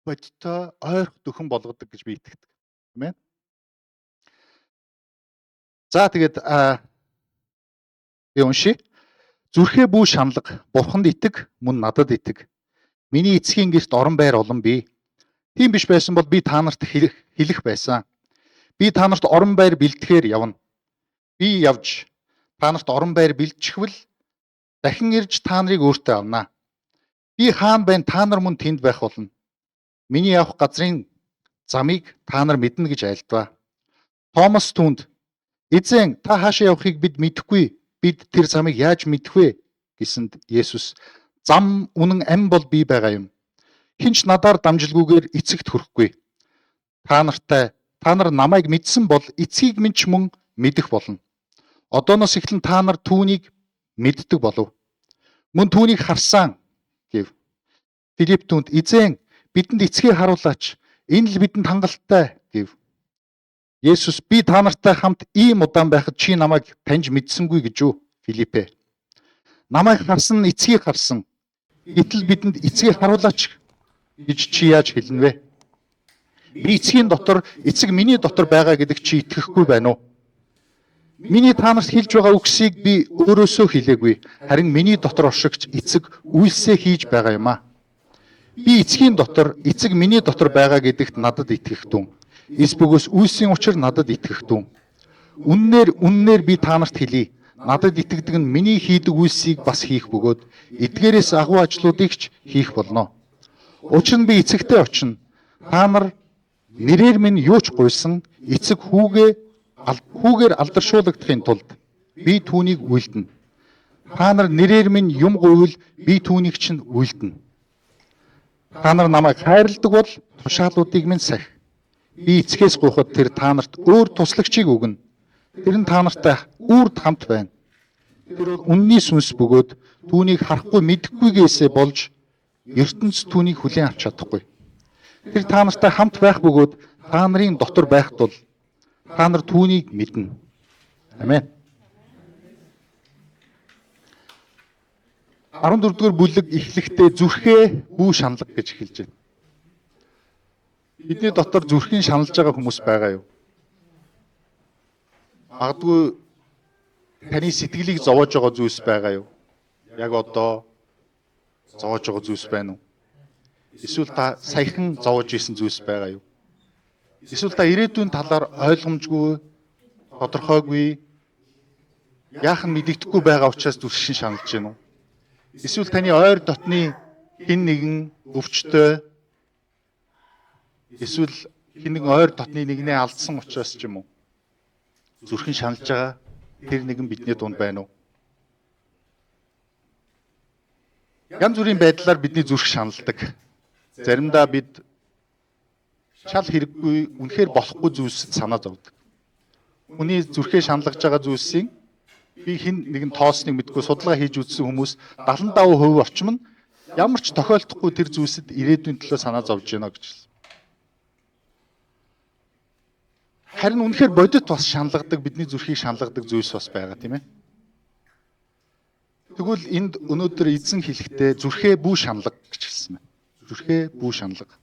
бодтой ойрхон дөхөн болгодог гэж би итгэдэг. Амен. За тэгээд би уншия. Зүрхээ бүү шаналга, Бурханд итэг, мөн надад итэг. Миний эцгийн гэрт орон байр олон бий. Тийм биш байсан бол би та нарт хэлэх байсан. Би та нарт орон байр бэлтгэхээр явна. Би явж та нарт орон байр бэлтчихвэл дахин ирж та нарыг өөртөө авнаа. Би хаана байна, та нар мөн тэнд байх болно. Миний явах газрын замыг та нар мэднэ гэж айлдваа. Томас түнд "Эзэн, та хаашаа явахыг бид мэдэхгүй. Бид тэр замыг яаж мэдэх вэ?" гэсэнд Есүс "Зам, үнэн, амь бол би байгаа юм. Хинч надаар дамжилгүйгээр эцэгт хүрэхгүй. Та нар намайг мэдсэн бол эцгийг минь ч мөн мэдэх болно. Одооноос эхлэн та нар түүнийг мэддэг болов. Мөн түүнийг харсан" гэв. Филипп түнд "Эзэн, бидэнд эцгийг харуулаач. Энэ л бидэнд хангалттай" гэв. Есүс "Би та нартай хамт ийм удаан байхад чи намайг таньж мэдсэнгүй гэж үү, Филиппэ? Намайг харсан нь эцгийг харсан. Гэтэл бидэнд эцгийг харуулаач гэж чи яаж хэлнэ вэ? Би эцгийн дотор, эцэг миний дотор байгаа гэдэг чи итгэхгүй байна уу? Миний та нарт хэлж байгаа үгсийг би өөрөөсөө хэлээгүй. Харин миний дотор оршигч эцэг үйлсээ хийж байгаа юм аа. Би эцгийн дотор, эцэг миний дотор байгаа гэдэгт надад итгэх түн. Эс бөгөөс үйлсийн учир надад итгэх түн. Үннээр би та нарт хэлье. Надад итгэдэг нь миний хийдэг үйлсийг бас хийх бөгөөд эдгээрээс агуу ажлуудыг ч хийх болно. Учир нь би эцэгтэй очино. Та нар нэрээр минь юу ч гуйсан эцэг хүүгээр алдаршуулгадахын тулд би түүнийг үйлдэнэ. Та нар нэрээр минь юм гуйвал би түүнийг чинь үйлдэнэ. Та нар намайг хайрладаг бол тушаалуудыг минь сахи. Би эцгээс гуйхад тэр та нарт өөр туслагчийг өгнө. Тэр нь та нартай үрд хамт байна. Тэр бол үнний сүнс бөгөөд түүнийг харахгүй мэдэхгүйгээсээ болж ертөнц түүнийг хүлээн авч чадахгүй. Тэр та нартай хамт байх бөгөөд та нарын дотор байх тул та нар түүнийг мэднэ. Амен. 14-р бүлэг эхлэхдээ зүрхээ бүү шаналга гэж эхэлж байна. Бидний дотор зүрхийн шаналж байгаа хүмүүс байгаа юу? Магадгүй таны сэтгэлийг зовоож байгаа зүйлс байгаа юу? Яг одоо зовоож байгаа зүйлс байна уу? Эсвэл та саяхан зовоож исэн зүйлс байгаа юу? Эсвэл та ирээдүйн талаар ойлгомжгүй, тодорхойгүй, яах нь мэдэгдэхгүй байгаа учраас зүрхийн шаналж байна уу? Эсвэл таны ойр дотны хэн нэгэн өвчтөй, эсвэл хэн нэгэн ойр дотны нэгнээ алдсан учраас ч юм уу зүрхэн шаналж байгаа тэр нэгэн бидний дунд байна уу? Янз бүрийн байдлаар бидний зүрх шаналдаг. Заримдаа бид шал хэрэггүй, үнэхээр болохгүй зүйлс санаа зовдөг. Хүний зүрхээ шаналгаж байгаа зүйлсийн би хэн нэгэн тоосныг мэдгүй судалгаа хийж үзсэн хүмүүс 75% орчим нь ямар ч тохиолдохгүй тэр зүйлсэд ирээдүйн төлөө санаа зовж байна гэж хэлсэн. Харин үнэхээр бодит бас шаналгадаг, бидний зүрхийг шаналгадаг зүйлс бас байгаа тийм ээ. Тэгвэл энд өнөөдөр эзэн хэлэхдээ зүрхээ бүү шаналга гэж хэлсэн байна. Зүрхээ бүү шаналга.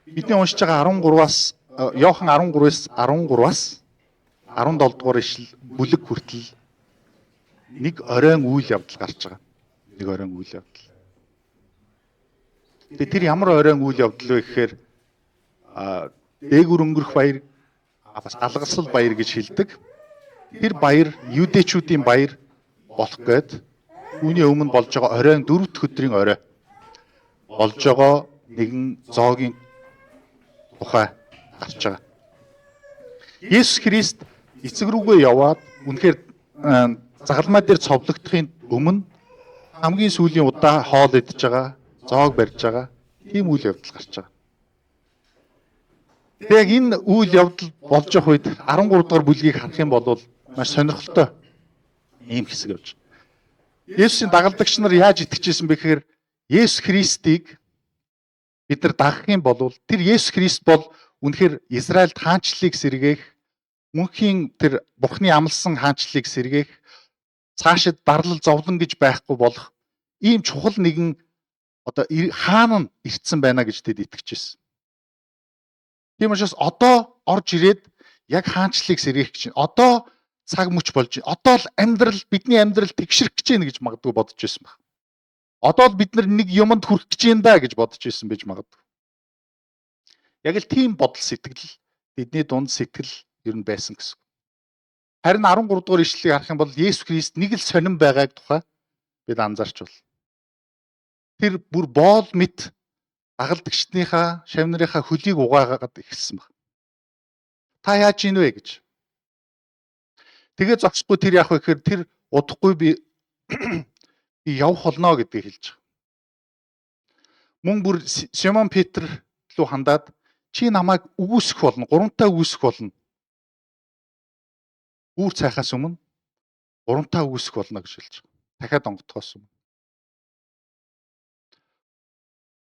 Бидний уншиж байгаа 13-аас Иохан 13-аас 17 дугаар ишлэл бүлэг хүртэл нэг оройн үйл явдал гарч байгаа. Нэг оройн үйл явдал. Тэгээ тэр ямар оройн үйл явдал вэ гэхээр дээгүр өнгөрөх баяр, бас галгасал баяр гэж хэлдэг. Тэр баяр юудэчүүдийн баяр болох гээд үүний өмнө болж байгаа оройн 4 дахь өдрийн орой болж байгаа нэгэн зоогийн тухай гарч байгаа. Есүс Христ эцэг рүүгээ яваад үнэхээр загалмай дээр цовлогдохын өмнө хамгийн сүүлийн удаа хоол идж байгаа, зоог барьж байгаа тийм үйл явдал гарч байгаа. Яг энэ үйл явдал болж явах үед 13 дугаар бүлгийг харах юм бол маш сонирхолтой ийм хэсэг явж байна. Есүсийн дагалдагч нар яаж итгэжсэн бэ гэхээр Есүс Христийг бид нар дагах юм бол тэр Есүс Христ бол үнэхээр Израильд хаанчлалыг сэргээх, мөнхийн тэр Бурхны амласан хаанчлалыг сэргээх, цаашид дарлал зовлон гэж байхгүй болох ийм чухал нэгэн одоо хаана нь ирсэн байна гэж тэд итгэж байсан. Тийм учраас одоо орж ирээд яг хаанчлалыг сэргээх гэж байна. Одоо цаг мөч болж байна. Одоо л бидний амьдрал тэгшрэх гэж байна гэж магадгүй бодож байсан баг. Одоо л бид нэг юмд хүрэх гэж байна да гэж бодож байсан байж магадгүй. Яг л тийм бодол сэтгэл бидний дунд сэтгэл ер нь байсан гэсэн. Харин 13 дугаар ишлэлийг харах юм бол Есүс Христ нэг л сонирн байгааг тухай бид анзаарч байна. Тэр бүр боол мэт дагалдагчдынхаа, шавнарынхаа хөлийг угаагаад ихсэн баг. Та яаж ийн вэ гэж. Тэгээ зогсохгүй тэр яах вэ гэхээр тэр удахгүй би явах болно гэдгийг хэлж байгаа. Мөн бүр Симон Петр рүү хандаад чи намайг үгүйсэх болно, гурамтаа үгүйсэх болно. Үүр цайхаас өмнө гурамтаа үгүйсэх болно гэж хэлж байгаа. Дахиад онготхоос өмнө.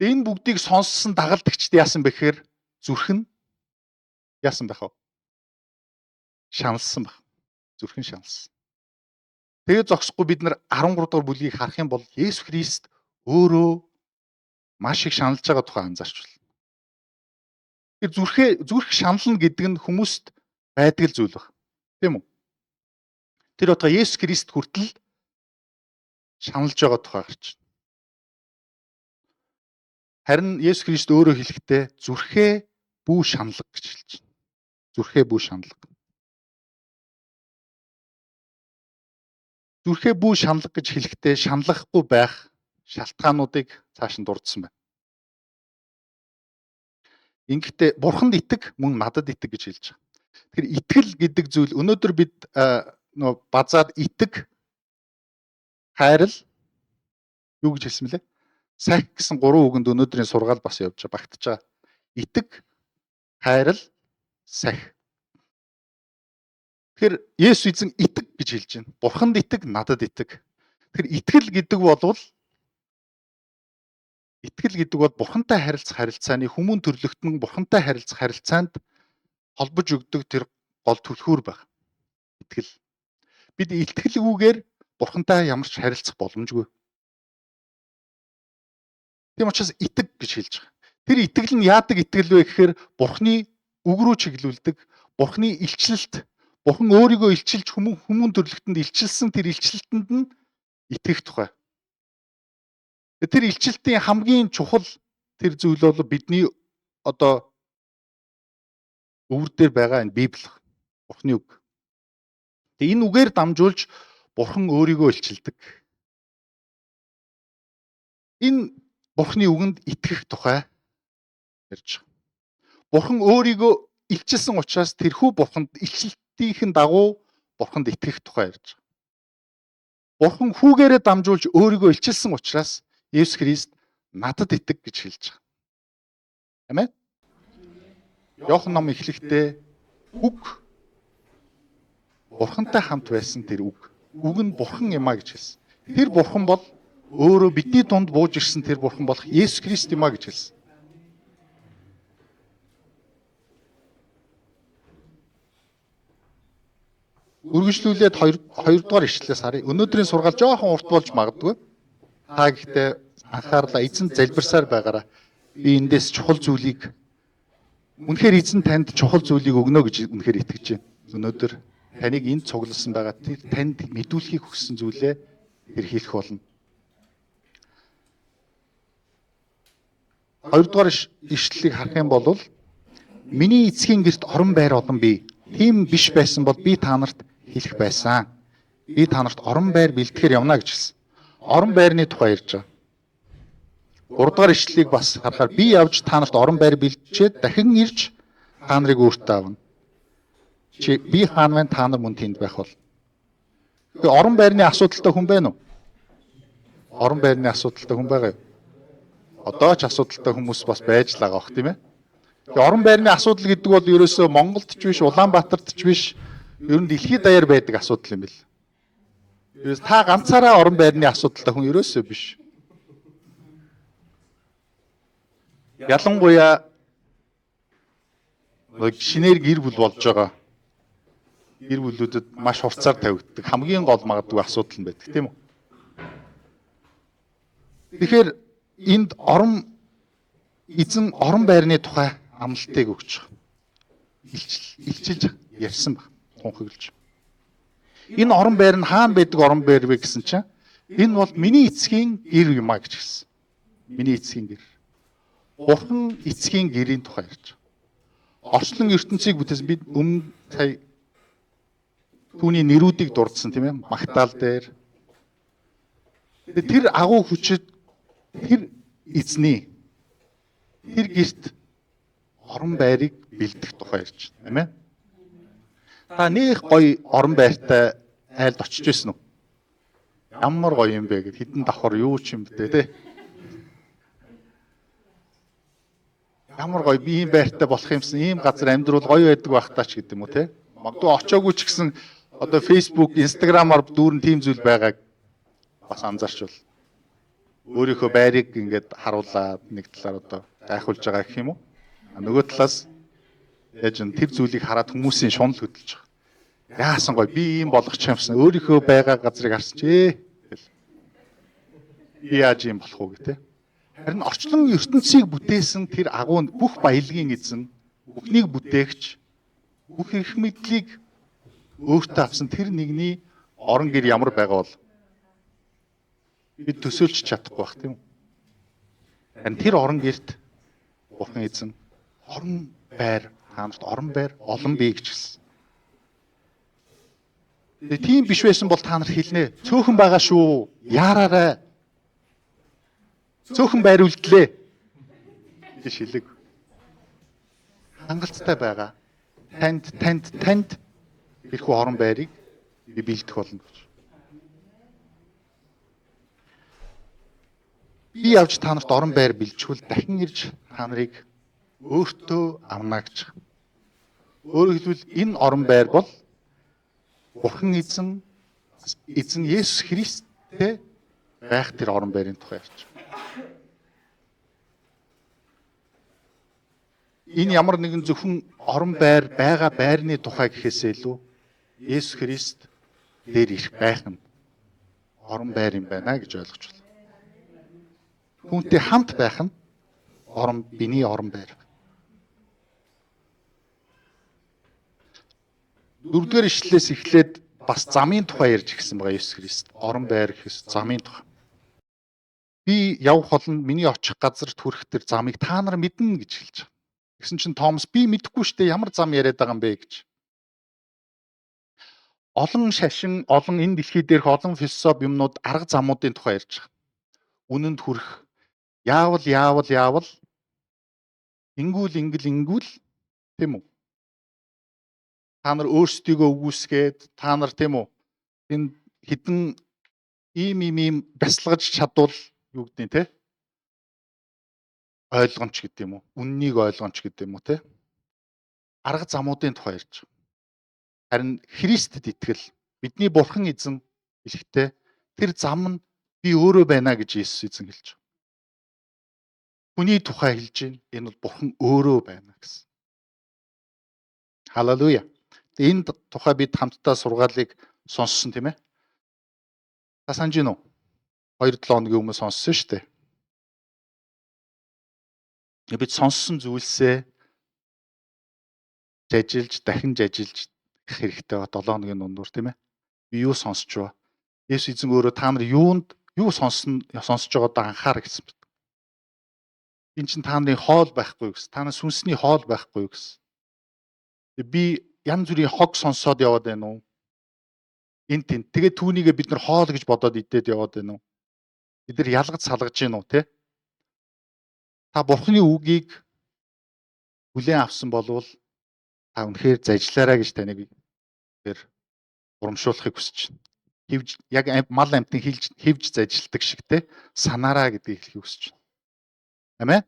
Энэ бүгдийг сонссон дагалдагчд яасан бэ гэхээр зүрхэн яасан байх вэ? Шаналсан баг. Зүрхэн шаналсан. Тэгээ зогсохгүй бид нар 13 дугаар бүлгийг харах юм бол Есүс Христ өөрөө маш их шаналж байгаа тухай анзаарч байна. Тэр зүрх шанална гэдэг нь хүмүүст байдаг л зүйл баг. Тийм үү? Тэр утга Есүс Христ хүртэл шаналж байгаа тухай гарч байна. Харин Есүс Христ өөрөө хэлэхдээ зүрхээ бүү шаналга гэж хэлж байна. Зүрхээ бүү шаналга. Зүрхээ бүү шаналга гэж хэлэхдээ шаналгахгүй байх шалтгаануудыг цааш нь дурдсан байна. Ингэхдээ Бурханд итэг мөн надад итэг гэж хэлж байгаа. Тэгэхээр итгэл гэдэг зүйл өнөөдөр бид базаад итэг, хайрал юу гэж хэлсэн мөлий? Сахи гэсэн 3 үгэнд өнөөдрийн сургаал бас явж байгаа, багтаж байгаа. Итэг, хайрал, сахи. Тэгэхээр Есүс эзэн итэг гэж хэлж байна. Бурханд итэг, надад итэг. Тэгэхээр итгэл гэдэг бол Бурхантай харилцах харилцааны хүмүүн төрлөختн Бурхантай харилцах харилцаанд холбож өгдөг тэр гол түлхүүр байх. Итгэл. Бид итгэлгүйгээр Бурхантай ямар ч харилцах боломжгүй. Тийм учраас итэг гэж хэлж байгаа. Тэр итгэл нь яадаг итгэл вэ гэхээр Бурханы үг рүү чиглүүлдэг, Бурханы илчлэлт, Бурхан өөрийгөө илчилж хүмүүн төрлөختөнд илчилсэн тэр илчлэлтэнд нь итгэх тухай. Тэр илчлэлтийн хамгийн чухал тэр зүйл бол бидний одоо өвөр дээр байгаа энэ Библи, Бурханы үг. Тэгээ энэ үгээр дамжуулж Бурхан өөрийгөө илчилдэг. Энэ Бурханы үгэнд итгэх тухай ярьж байгаа. Бурхан өөрийгөө илчилсэн учраас тэрхүү Бурханд илчлэлтийн дагуу Бурханд итгэх тухай ярьж байгаа. Бурхан хүүгээрээ дамжуулж өөрийгөө илчилсэн учраас Есүс Христ надад итэг гэж хэлж байгаа. Амен. Иохан ном эхлэхдээ үг Бурхантай хамт байсан тэр үг. Үг нь Бурхан юм а гэж хэлсэн. Тэр Бурхан бол өөрөө бидний дунд бууж ирсэн тэр Бурхан болох Есүс Христ юм а гэж хэлсэн. Үргэлжлүүлээд 2 дугаар ишлэлээс харъя. Өнөөдрийн сургаал жоохон урт болж магадгүй. Та гэхдээ анхаарлаа эзэн залбирсаар байгаараа. Би эндээс чухал зүйлийг үнэхээр эзэн танд чухал зүйлийг өгнө гэж үнэхээр итгэж байна. Өнөөдөр таныг энд цугласан байгаа тэр танд мэдүүлэхийг хүссэн зүйлээ тэр хийх болно. 2 дугаар ишлэлийг харах юм бол миний эцгийн гэрт орон байр олон бий. Тийм биш байсан бол би та нарт хэлэх байсан. Би та нарт орон байр бэлтгэхээр явна гэж хэлсэн. Орон байрны тухай ярьж байгаа. 3 дугаар ишлэлийг бас харахаар би явж та нарт орон байр бэлтжээд дахин ирж та нарыг өөртөө авна. Чи би хаана вэ? Та нар мөн тэнд байх бол. Орон байрны асуудалтай хүн байна уу? Орон байрны асуудалтай хүн байгаа юу? Одоо ч асуудалтай хүмүүс бас байж л байгаа бох тийм ээ. Орон байрны асуудал гэдэг бол ерөөсөө Монголд ч биш, Улаанбаатарт ч биш, ер нь дэлхийд даяар байдаг асуудал юм бэл. Ерөөс та ганцаараа орон байрны асуудалтай хүн ерөөсөө биш. Ялангуяа шинээр гэр бүл болж байгаа гэр бүлүүдэд маш хурцаар тавигддаг хамгийн гол магадгүй асуудал нь байдаг тийм үү? Тэгэхээр энд эзэн орон байрны тухай амлалтыг өгч илчилж ярьсан баг. Тунхаглаж. Энэ орон байр нь хаана байдаг орон байр вэ гэсэн чинь энэ бол миний эцгийн гэр юм а гэж хэлсэн. Миний эцгийн гэр. Бурхан эцгийн гэрийн тухай ярьж байгаа. Орчлон ертөнцийг бүтээсэн бид өмнө сая түүний нэрүүдийг дурдсан тийм ээ. Магдал дээр. Тэр агуу хүчит тэр эзний тэр гэрт орон байрыг бэлдэх тухай ярьж байна, тийм ээ. Та нэг гоё орон байртай айлд очиж байсан уу? Ямар гоё юм бэ гэд хідэн давхар юу ч юм бэ те. Ямар гоё би ийм байртай болох юмсан, ийм газар амьдрал гоё байдаг байх таа ч гэдэг юм уу те. Магадгүй очоогүй ч гэсэн одоо Facebook, Instagram-аар дүүрэн тийм зүйл байгааг бас анзаарч бол өөрийнхөө байрыг ингээд харуулаад нэг талаар одоо гайхуулж байгаа гэх юм уу? Нөгөө талаас яаж н тэр зүйлийг хараад хүмүүсийн шунал хөдөлж байгаа. Яасан гоё би ийм болгоч юмсан өөрийнхөө байгаа газрыг харсан чи би яаж ийм болох уу гэх те. Харин орчлон ертөнцийг бүтээсэн тэр агуу бүх баялагын эзэн, бүхнийг бүтээгч, бүх эрх мэдлийг өөртөө авсан тэр нэгний орон гэр ямар байгаа бол бид төсөөлж чадахгүй бах тийм үү? Харин тэр орон герт бурхан эзэн орон байр хаант орон байр олон бий гэж хэлсэн. Тэгээ тийм биш байсан бол та нар хэлнэ. Цөөхөн байгаа шүү. Яараарай. Цөөхөн байр үлдлээ гэж хэлэг. Хангалттай байгаа. Танд тэрхүү орон байрыг би бэлдэх болно гэж. Би явж та нарт орон байр бэлжүүл дахин ирж та нарыг өөртөө авна гэж. Өөрөөр хэлбэл энэ орон байр бол Бурхан эзэн Есүс Христтэй байх тэр орон байрын тухай ярьж байна. Энэ ямар нэгэн зөвхөн орон байр байгаа байрны тухай гэхээсээ илүү Есүс Христ дээр ирэх байх нь орон байр юм байна гэж ойлгож байна. Түүнтэй хамт байх нь биний орон байр. Дөрөвдүгээр ишлэлээс эхлээд бас замын тухай ярьж гисэн байгаа Есүс Христ. Орон байр гэхээс замын тухай. Би явх болно миний очих газарт хүрэх тэр замыг та нар мэднэ гэж хэлж байгаа. Тэгсэн чинь Томас би мэдэхгүй штэ ямар зам яриад байгаа юм бэ гэж. Олон шашин, олон энэ дэлхий дээрх олон философи юмнууд арга замуудын тухай ярьж байгаа. Үнэнд хүрэх яавал ингүүл тийм үү? Та нар өөрсдийгөө үгүйсгээд та нар тийм үү? Энэ хідэн ийм бясалгаж чадвал юу гэдэг нь те? Ойлгомж гэдэг юм уу? Үннийг ойлгомж гэдэг юм уу те? Арга замуудын тухай ярьж байгаа. Харин Христэд итгэл бидний Бурхан эзэн хэлэхдээ тэр зам нь би өөрөө байна гэж Есүс эзэн хэлж байгаа. Хүний тухай хэлж байна. Энэ бол Бурхан өөрөө байна гэсэн. Халелуя. Энэ тухай бид хамтдаа сургаалыг сонссон тийм ээ. Та санаж гин үү? 2-7 хоногийн өмнө сонссон шүү дээ. Бид сонссон зүйлсээ дахин жажилж хэрэгтэй ба 7 хоногийн дундуур тийм ээ. Би юу сонсч байгаа? Есүс эзэн өөрөө та нар юу сонсож байгаадаа анхаар гэсэн мэт. Энд чинь та нарын хоол байхгүй гэсэн. Та нар сүнсний хоол байхгүй гэсэн. Би янз бүрийн хог сонсоод яваад байна уу? Тэгээд түүнийгээ бид нар хоол гэж бодоод идээд яваад байна уу? Бид нар ялгаж салгаж гин үү те? Та Бурханы үгийг хүлээн авсан болвол та үнэхээр зажлаарай гэж таныг тэр урамшуулахыг хүсэж байна. Яг мал амтны хивж зажилдаг шиг те санаараа гэдгийг хэлхийг хүсэж байна. Амин.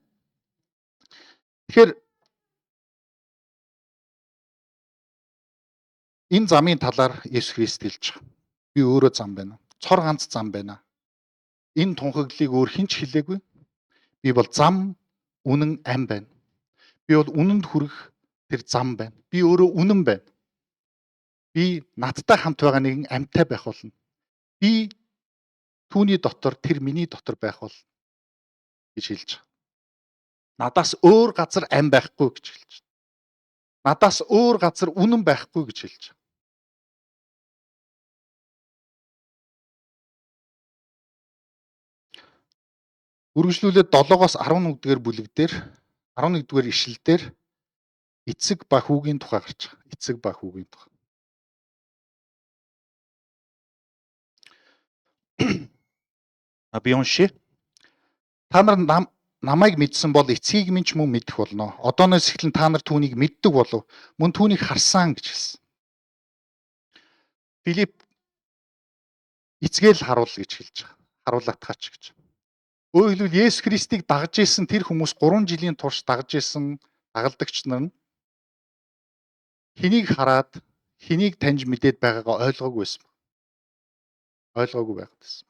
Тэгэхээр энэ замын талаар Есүс Христ хэлж байгаа. Би өөрөө зам байна. Цор ганц зам байна. Энэ тунхаглалыг өөр хэн ч хэлээгүй. Би бол зам, үнэн, ам байна. Би бол үнэнд хүрэх тэр зам байна. Би өөрөө үнэн байна. Би надтай хамт байгаа нэгэн амьтай байх болно. Би түүний дотор, тэр миний дотор байх болно. гэж хэлж байгаа. Надаас өөр газар ам байхгүй гэж хэлж байна. Надаас өөр газар үнэн байхгүй гэж хэлж байгаа. Үргэлжлүүлээд 7-оос 11-р бүлэг дээр 11-р ишлэл дээр эцэг ба хүүгийн тухай гарч байгаа. Эцэг ба хүүгийн тухай. Би уншия. Та нар намайг мэдсэн бол эцгийг минь ч мөн мэдэх болно. Одооноос эхлэн та нар түүнийг мэддэг болов. Мөн түүнийг харсан гэж хэлсэн. Филипп эцгээл харуул гэж хэлж байгаа. Харуулатгаач гэж. Өөрөөр хэлбэл Есүс Христийг дагж исэн тэр хүмүүс 3 жилийн турш дагж исэн дагалдагч нар нь хэнийг хараад хэнийг таньж мэдээд байгаагаа ойлгоогүй байсан. Ойлгоогүй байгаад байсан.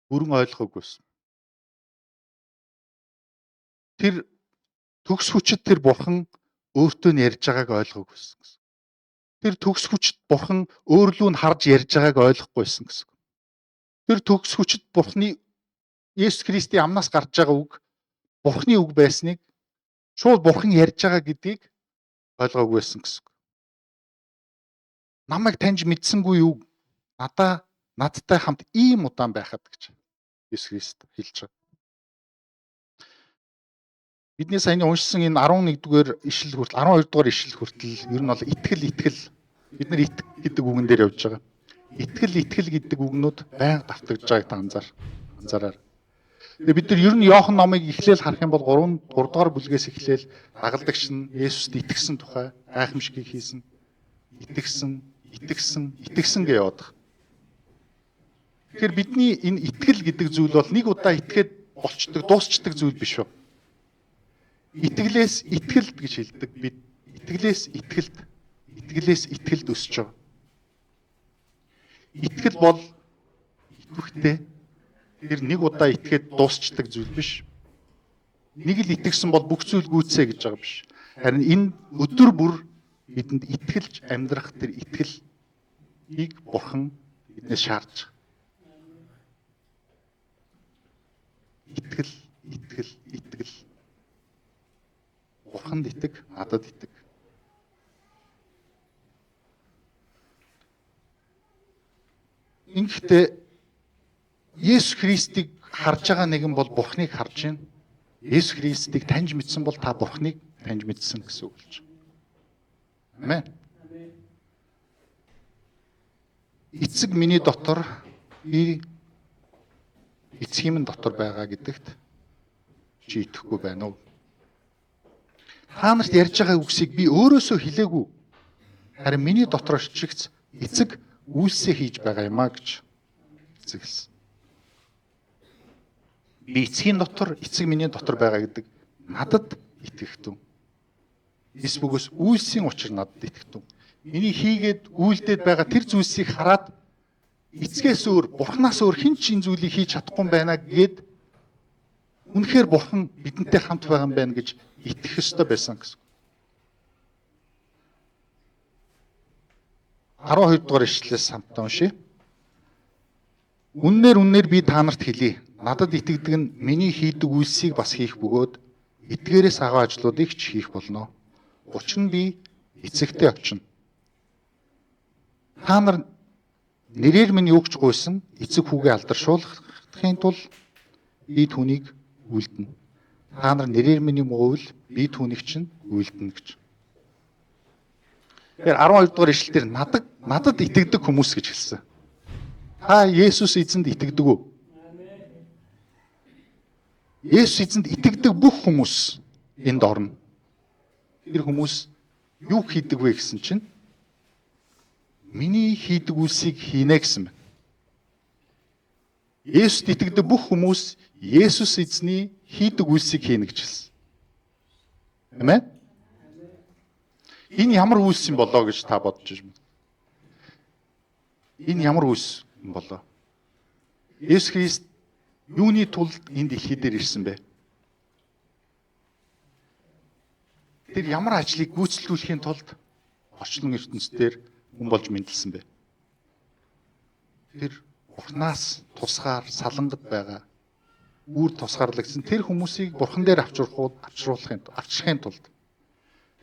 Бүрэн ойлгоогүй байсан. Тэр төгс хүчит тэр бурхан өөртөө нь ярьж байгааг ойлгоогүй байсан гэсэн. Тэр төгс хүчит бурхан өөрлөө нь харж ярьж байгааг ойлгохгүй байсан гэсэн. Тэр төгс хүчит бурханы Есүс Христийн амнаас гарч байгаа үг бурханы үг байсныг шууд бурхан ярьж байгаа гэдгийг ойлгоогүй байсан гэсэн. Намайг таньж мэдсэнгүй юу? Надтай хамт ийм удаан байхад гэж Есүс Христ хэлж байгаа. Бидний саяны уншсан энэ 11-р ишлэл хүртэл 12-р ишлэл хүртэл ер нь бол итгэл бид нар итгэх гэдэг үгэн дээр явж байгаа. Итгэл гэдэг үгнүүд байнга давтагдж байгааг та анзаараар. Тэгээ бид нар ер нь Иохан номыг эхлээл харах юм бол 3 дугаар бүлгээс эхлээл дагалдагч нь Есүст итгэсэн тухай гайхамшигыг хийсэн. Итгэсэн гэж яваад байгаа. Тэгэхээр бидний энэ итгэл гэдэг зүйл бол нэг удаа итгээд болчдөг, дуусчдаг зүйл биш үү? Итгэлээс итгэлд гэж хэлдэг. Бид итгэлээс итгэлд өсөж байгаа. Итгэл бол итгэвчтэй. Тэр нэг удаа итгээд дуусчдаг зүйл биш. Нэг л итгэсэн бол бүх зүйл гүйцээ гэж байгаа биш. Харин энэ өдөр бүр бидэнд итгэлж амьдрах тэр итгэлийг бурхан биднээс шаардж байгаа. Итгэл. Бурханд итэг, надад итэг. Ингэхдээ Есүс Христийг харж байгаа нэгэн бол Бурхныг харж байна. Есүс Христийг таньж мэдсэн бол та Бурхныг таньж мэдсэн гэсэн үг болж байна. Амен. Эцэг миний дотор, би эцгийн минь дотор байгаа гэдэгт чи итгэхгүй байна уу? Та нарт ярьж байгаа үгсийг би өөрөөсөө хэлээгүй. Харин миний дотор шигц эцэг үйлсээ хийж байгаа юм а гэж эцэг хэлсэн. Би эцгийн дотор, эцэг миний дотор байгаа гэдэг надад итгэхтэн. Эсвэл үйлсийн учир надад итгэхтэн. Миний хийгээд үйлдээд байгаа тэр зүйлсийг хараад эцгээс өөр, бурхнаас өөр хэн ч энэ зүйлийг хийж чадахгүй юм байна гэгээд үнэхээр бурхан бидэнтэй хамт байгаа юм байна гэж итгэх ёстой байсан гэсэн. 12 дугаар ишлэлээс хамтдаа уншия. Үннээр би та нарт хэлье. Надад итгэдэг нь миний хийдэг үйлсийг бас хийх бөгөөд эдгээрээс агуу ажлуудыг ч хийх болно. Учир нь би эцэгтэй очино. Та нар нэрээр минь юу ч гуйсан эцэг хүүгээ алдаршуулахын тулд би түүнийг үйлдэнэ. Та нар нэрээр минь юм уувал би түүнийг чинь үйлдэнэ гэж. Тэгэхээр 12 дугаар ишлэлээр надад итгэдэг хүмүүс гэж хэлсэн. Та Есүс эзэнд итгэдэг үү? Есүс эзэнд итгэдэг бүх хүмүүс энд орно. Тэр хүмүүс юу хийдэг вэ гэсэн чинь миний хийдэг үйлсийг хийнэ гэсэн байна. Есүст итгэдэг бүх хүмүүс Есүс эзний хийдэг үйлсийг хийнэ гэж хэлсэн. Амен. Энэ ямар үйлс юм болоо гэж та бодож байна. Энэ ямар үйлс юм болоо? Есүс Христ юуны тулд энэ дэлхий дээр ирсэн бэ? Тэр ямар ажлыг гүйцэтгүүлэхийн тулд орчлон ертөнцийн хүн болж мэндэлсэн бэ? Тэр Бурханаас тусгаар салангад байгаа үр тусгаарлагдсан тэр хүмүүсийг бурхан дээр авчрахын тулд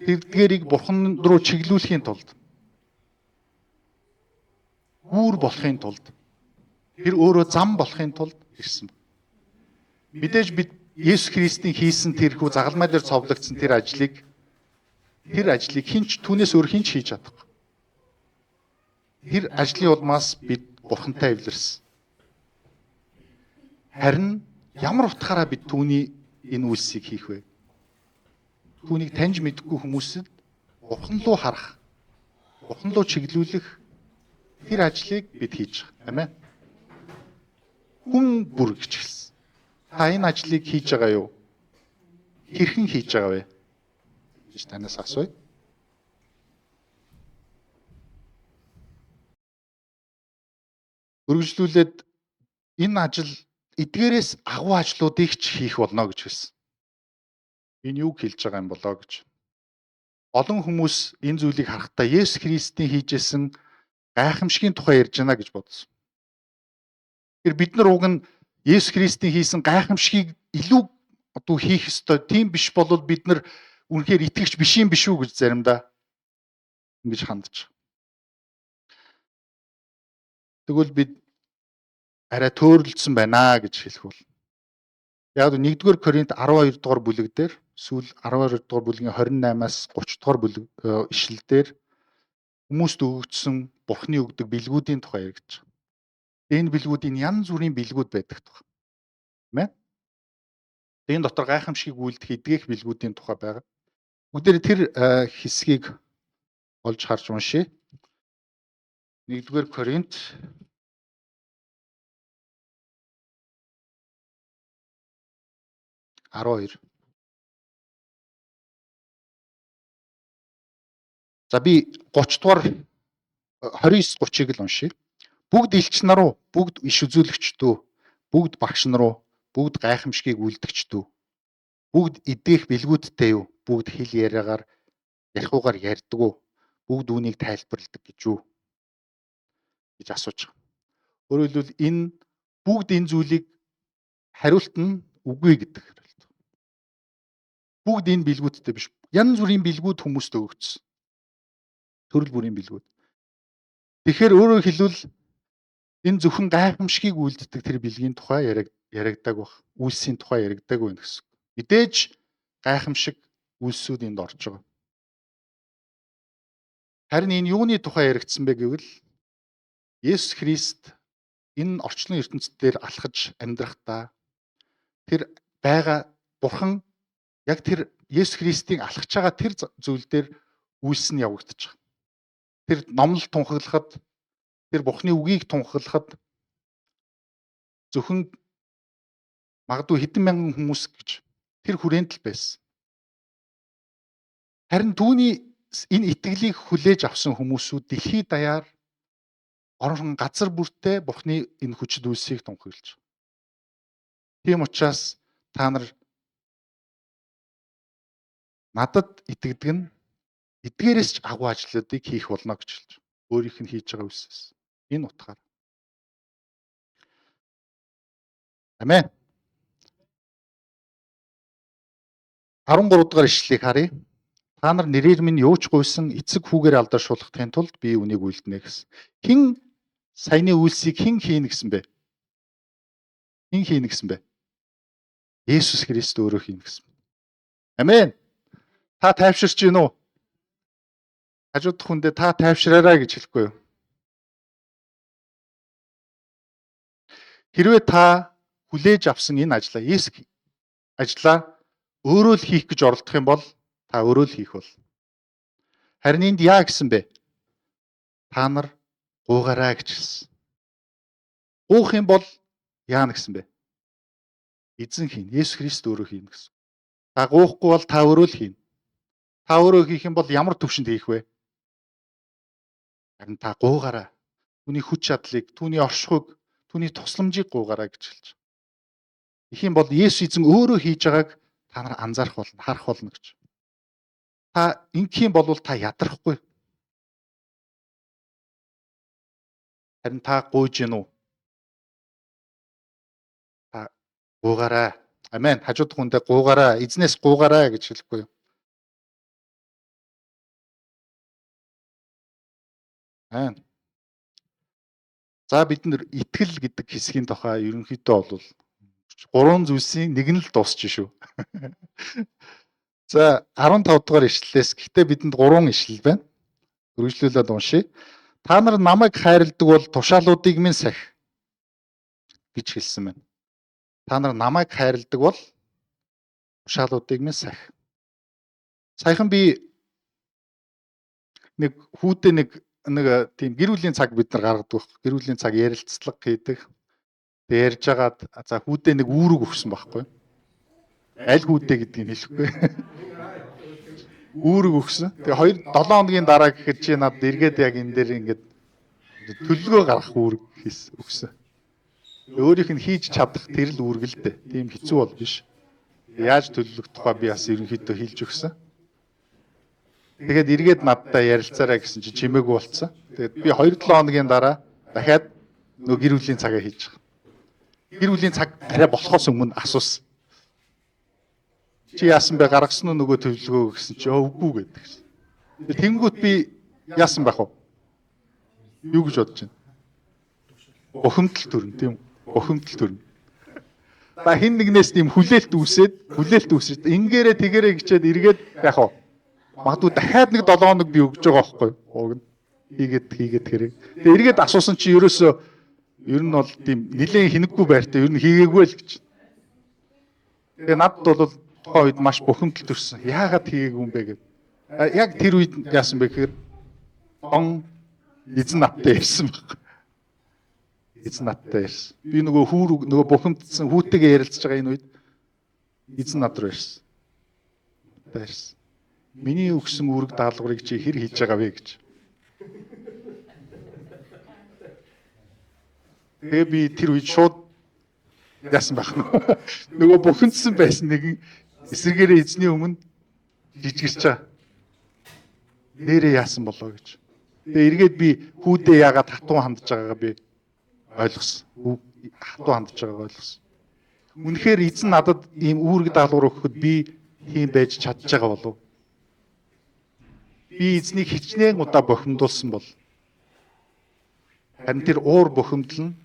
тэрдгээрийг бурхан руу чиглүүлэхийн тулд үр болохын тулд тэр өөрөө зам болохын тулд ирсэн. Мэдээж бид Есүс Христийн хийсэн тэрхүү загалмай дээр цовлогдсон тэр ажлыг түүнээс өөр хинч хийж чадахгүй. Тэр ажлын улмаас бид бурхантай эвлэрсэн. Харин ямар утгаараа бид түүний энэ үйлсийг хийх вэ? Түүнийг таньж мэдгүй хүмүүсд бурхан руу харах, бурхан руу чиглүүлэх тэр ажлыг бид хийж байгаа. Амин. Хүн бүр гэж хэлсэн. Та энэ ажлыг хийж байгаа юу? Хэрхэн хийж байгаа вэ? гэж танаас асууя. Үргэлжлүүлээд энэ ажил эдгээрээс агуу ажлуудыг ч хийх болно гэж хэлсэн. Энэ юу хэлж байгаа юм болоо гэж. Олон хүмүүс энэ зүйлийг харахтаа Есүс Христийн хийжсэн гайхамшигын тухай ярьж байна гэж бодсон. Тэгэхээр бид нар уг нь Есүс Христийн хийсэн гайхамшигыг илүү хийх ёстой. Тийм биш бол бид нар үнэхээр итгэгч биш юм биш үү гэж заримдаа ингэж хандж. Тэгвэл бид арай төөрөлдсөн байна гэж хэлэх бол. Яг 1-р Коринт 12 дугаар бүлэг дээр сүүл 12 дугаар бүлгийн 28-аас 30 дугаар бүлэг ишлэл дээр хүмүүст өгөгдсөн Бурхны өгдөг бэлгүүдийн тухай яригдж байна. Энэ бэлгүүдийн янз бүрийн бэлгүүд байдаг тухай. Тэ? Энэ дотор гайхамшигыг үйлдэх эдгэх бэлгүүдийн тухай байгаа. Бүгдээр тэр хэсгийг олж харж уншъя. 1-р Коринт 12. За би 30 дугаар 29-30-ыг л уншъя. Бүгд элч нар уу, бүгд иш үзүүлэгчдүү, бүгд багш нар уу, бүгд гайхамшигыг үйлдэгчдүү, бүгд эдгэх бэлгүүдтэй юу, бүгд хэл яриагаар ярихуугаар ярьдаг уу, бүгд үүнийг тайлбарладаг гэж үү гэж асууж байгаа. Өөрөөр хэлбэл энэ бүгд энэ зүйлийг хариулт нь үгүй гэдэг хариулт. Бүгд энэ бэлгүүдтэй биш. Янз бүрийн бэлгүүд хүмүүст өгөгдсөн. Төрөл бүрийн бэлгүүд. Тэгэхээр өөрөөр хэлбэл энэ зөвхөн гайхамшигыг үйлддэг тэр бэлгийн тухай яригдаг баг. Үйлсийн тухай яригдаг байна гэсэн. Мэдээж гайхамшиг үйлсүүд энд орж байгаа. Харин энэ юуны тухай яригдсан бэ гэвэл Есүс Христ энэ орчлон ертөнцид дээр алхаж амьдрахдаа тэр байгаа бурхан яг тэр Есүс Христийг алхаж байгаа тэр зүйл дээр үйлс нь явагдаж байгаа. Тэр номлол тунхаглахад тэр Бурхны үгийг тунхаглахад зөвхөн магадгүй хэдэн мянган хүмүүс гэж тэр хүрээнд л байсан. Харин түүний энэ итгэлийг хүлээж авсан хүмүүсүүд дэлхийд даяар орон газар бүртээ Бурхны энэ хүчит үйлсийг тунхаглаж байна. Тийм учраас та нар надад итгэдэг нь эдгээрээс ч агуу ажлуудыг хийх болно гэж хэлж байна. Өөрийнх нь хийж байгаа үйлсээс. Энэ утгаар. Амен. 13 дугаар ишлэлийг харъя. Та нар нэрээр минь юу ч гуйсан эцэг хүүгээр алдаршуулахын тулд би үнийг үйлдэнэ гэсэн. Хэн саяны үйлсийг хэн хийнэ гэсэн бэ? Хэн хийнэ гэсэн бэ? Есүс Христ өөрөө хийнэ гэсэн. Амен. Та тайвширч гин үү? Хажуудах хүндээ та тайвшраарай гэж хэлэхгүй юу? Хэрвээ та хүлээж авсан энэ ажлаа өөрөө л хийх гэж оролдох юм бол та өөрөө л хийх бол. Харин энд яа гэсэн бэ? Та нар гуугараа гэж хэлсэн. Гуух юм бол яана гэсэн бэ? Эзэн хийн. Есүс Христ өөрөө хийнэ гэсэн. Та гуухгүй бол та өөрөө л хийнэ. Та өөрөө хийх юм бол ямар төвшөнд хийх вэ? Харин та гуугараа. Түүний хүч чадлыг, түүний оршихуйг, түүний тусламжийг гуугараа гэж хэлж байна. Их юм бол Есүс эзэн өөрөө хийж байгааг та нар анзаарах болно, харах болно гэж. Та ингэх юм бол та ядрахгүй. Харин та гуйж гин үү? Та Гуугараа. Амен. Хажууд хүндээ гуугараа, эзнээс гуугараа гэж хэлэхгүй юу? Амен. За бид нар итгэл гэдэг хэсгийн тухай ерөнхийдөө бол гурван зүйлсийн нэг нь л дуусч шүү. За 15 дугаар ишлэлээс гэхдээ бидэнд гурван ишлэл байна. Үргэлжлүүлээд уншия. Та нар намайг хайрладаг бол тушаалуудыг минь сахи гэж хэлсэн байна. Та нар намайг хайрладаг бол тушаалуудыг минь сахи. Саяхан би нэг хүүдээ нэг тийм гэр бүлийн цаг бид нар гаргадаг. Гэр бүлийн цаг ярилцлага хийдэг. Тэгээ ярьж агаад за хүүдээ нэг үүрэг өгсөн байхгүй. Аль хүүдээ гэдгийг хэлэхгүй. Үүрэг өгсөн. Тэгээ 7 хоногийн дараа гэхэд чи надад эргээд яг энэ дээр ингээд төлөвлөгөө гаргах үүрэг өгсөн. Өөрийнх нь хийж чадах тэр л үүрэг л дээ. Тийм хэцүү бол биш. Яаж төлөвлөх тухай би бас ерөнхийдөө хэлж өгсөн. Тэгээд эргээд надтай ярилцаарай гэсэн чи чимээгүй болцсон. Тэгээд би 2-7 хоногийн дараа дахиад нөгөө гэр бүлийн цагаа хийж байгаа. Гэр бүлийн цаг арай болохоос өмнө асуусан. Чи яасан бэ? Гаргасан уу нөгөө төлөвлөгөө гэсэн чи үгүй гэдэг. Тэнгүүт би яасан байх вэ? Юу гэж бодож байна? Бухимдал төрн тийм үү? Бухимдал төрн. Та хин нэгнээс тийм хүлээлт үүсээд ингээрэ тэгэрэ гэчээд эргээд яах вэ? Магадгүй дахиад нэг 7 хоног би өгж байгаа байхгүй юу? Хийгээд хэрэг. Тэгээ эргээд асуусан чи ерөөсөө ер нь бол тийм нэлээд хинэггүй байртай ер нь хийгээгүй л гэж. Тэгээ надад бол тухайн үед маш бухимдал төрсөн. Яагаад хийгээгүй юм бэ гэв. Яг тэр үед яасан бэ гэхээр эзэн надтай ярьсан баг. Эзэн надтай ярьсан. Би нөгөө бухимдсан хүүтэйгээ ярилцж байгаа энэ үед эзэн над руу ярьсан. Ярьсан. Миний өгсөн үүрэг даалгаврыг чи хэр хийж байгаа вэ гэж. Тэгээ би тэр үед шууд яасан байх нь. Нөгөө бухимдсан байсан нэгэн эсэргээрээ эзний өмнө жижигэрч байгаа. Нэрээ яасан болоо гэж. Тэгээ эргээд би хүүдээ яагаад хатуу хандж байгаагаа би ойлгосон. Хатуу хандж байгаагаа ойлгосон. Үнэхээр эзэн надад ийм үүрэг даалгавар өгөхөд би тийм байж чадж байгаа болов. Би эзнийг хичнээн удаа бохимдуулсан бол харин тэр уур бохимдол нь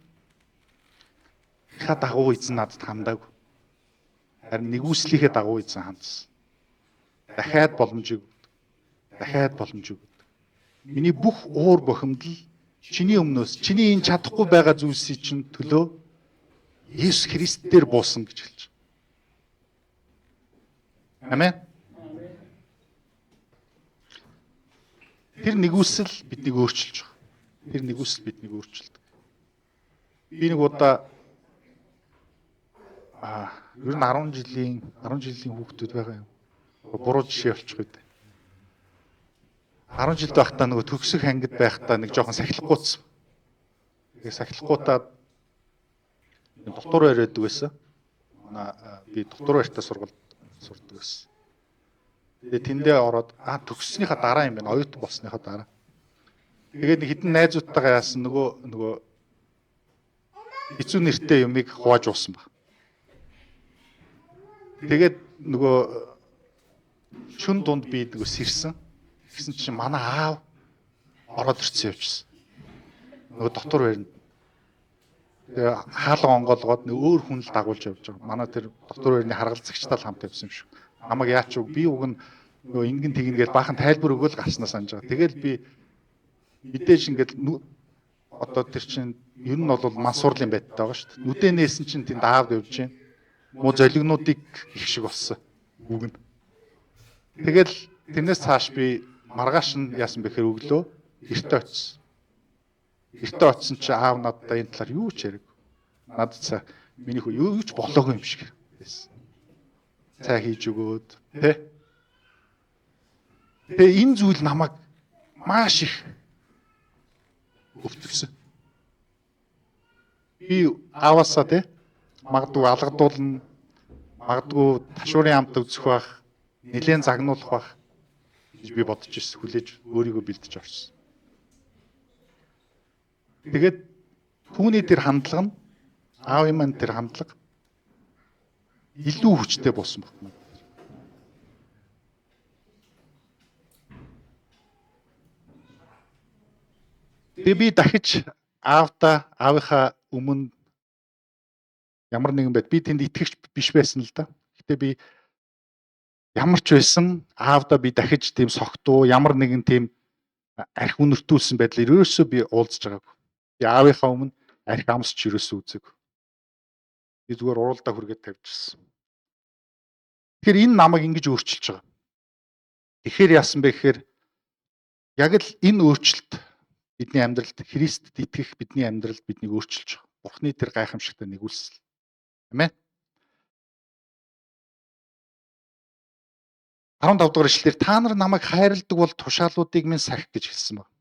ха дагуу эзэн надад хандаагүй. Харин нэгүслийнхээ дагуу эзэн хандсан. Дахиад боломжийг өгдөг. Миний бүх уур бохимдол чиний өмнөөс чиний энэ чадахгүй байгаа зүйлсийн чинь төлөө Есүс Христ дээр буусан гэж хэлж байна. Амен. Тэр нэгүсэл биднийг өөрчилж байгаа. Би нэг удаа ер нь 10 жилийн хүүхдүүд байгаа юм. Буруу жишээ болчих үед. 10 жилд байхдаа нөгөө төгсөх ангид байхдаа нэг жоохон сахилахгүйцсан. Тэгээ сахилахгүйтаад доктор яриад байсан. Би доктор байртаа сургуульд сурдаг байсан. Тэгээ тэндээ ороод төгссөнийхаа дараа юм байна. Оюутан болсныхаа дараа. Тэгээд нэг хитэн найзуудтайгаа яасан нөгөө хэцүү нэртэй юмыг хувааж уусан баг. Тэгээд нөгөө шүн дунд би нөгөө сэрсэн. Гэсэн чинь манай аав ороод ирсэн явчихсан. Нөгөө доктор байранд. Тэгээ хаалга онгоолгоод нэг өөр хүн л дагуулж явж байгаа. Манай тэр доктор байрны харгалзагчтай л хамт явсан юм шиг. Намайг яач уу би уг нь нөгөө ингэн тэгнгээд баахан тайлбар өгөөл гарснаа санаж байгаа. Тэгэл би мэдээж ингээд одоо тэр чинь ер нь бол мансуурлын байдалтай байгаа шүү дээ. Нүдэ нээсэн чинь тэнд аавд явж байна. Муу золигнуудыг их шиг болсон. Үг нь. Тэгэл тэрнээс цааш би маргааш нь яасан бэхээр өглөө гэртээ очсон. Гэртээ очсон чи аав надад энэ талаар юу ч яриаг. Надад цаа миний хөө юу ч болоогүй юм шиг байсан. Цай хийж өгөөд тэ. Тэгээ энэ зүйл намайг маш их өвтгсөн. Би ааваасаа тэ магадгүй алгадуулна, магадгүй ташуурын амт үзэх байх, нэлээд загнуулах байх гэж би бодож ирсэн. Хүлээж өөрийгөө бэлдэж орсон. Тэгээд түүний тэр хандлага нь аавын маань тэр хандлага илүү хүчтэй болсон байна. Тэгээ би дахиж аавынхаа өмнө ямар нэгэн байд би тэнд итгэгч биш байсан л да. Гэтэ би ямар ч байсан аавда би дахиж тийм согтуу ямар нэгэн тийм арх үнэртүүлсэн байдлаар ерөөсөө би уулзж байгаагүй. Би аавынхаа өмнө арх амсч ерөөсөө үзег. Би зүгээр уралдаа хүргээд тавьчихсан. Тэгэхээр энэ намайг ингэж өөрчилж байгаа. Тэгэхээр яасан бэ гэхээр яг л энэ өөрчлөлт бидний амьдралд Христэд итгэх бидний амьдралд биднийг өөрчилж байгаа. Бурхны тэр гайхамшигтай нэгүүлсэл. Амен. 15 дугаар ишлэлээр та нар намайг хайрладаг бол тушаалуудыг минь сахих гэж хэлсэн байна.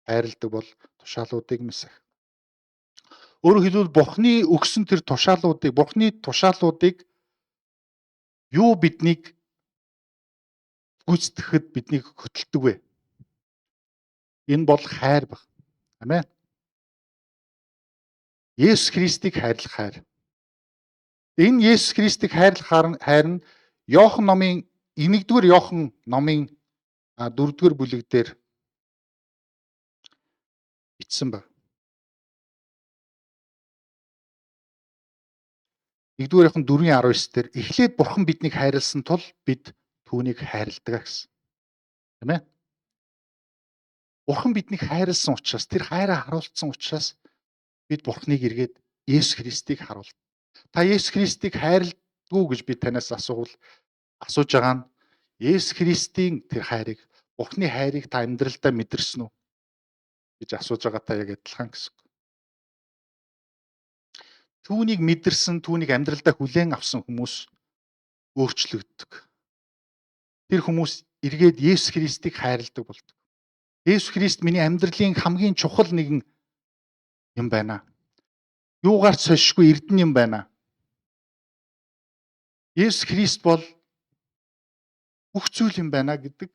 Хайрладаг бол тушаалуудыг минь сахих. Өөрөөр хэлбэл Бурхны өгсөн тэр тушаалуудыг, Бурхны тушаалуудыг юу биднийг гүйцэтгэхэд биднийг хөтэлдэг вэ? Энэ бол хайр баг. Амен. Есүс Христийг хайрлах хайр. Энэ Есүс Христийг хайрлах хайр нь Иохан номын 1-р Иохан номын 4-р бүлэг дээр бичсэн байна. 1-р Иохан 4:19 дээр эхлээд Бурхан биднийг хайрлсан тул бид түүнийг хайрладаг гэсэн. Амен. Бурхан биднийг хайрлсан учраас тэр хайраа харуулсан учраас бид Бурханыг эргээд Есүс Христийг харуулдаг. Та Есүс Христийг хайрладгүй гэж би танаас асууж байгаа нь Есүс Христийн тэр хайрыг, Бурханы хайрыг та амьдралдаа мэдэрсэн үү гэж асууж байгаа та яг адилхан гэсэн. Түүнийг мэдэрсэн, түүнийг амьдралдаа хүлээн авсан хүмүүс өөрчлөгддөг. Тэр хүмүүс эргээд Есүс Христийг хайрладаг болдог. Есүс Христ миний амьдралын хамгийн чухал нэгэн юм байна. Юугаар ч сошгүй эрдэнэ юм байна. Есүс Христ бол бүх зүйл юм байна гэдэг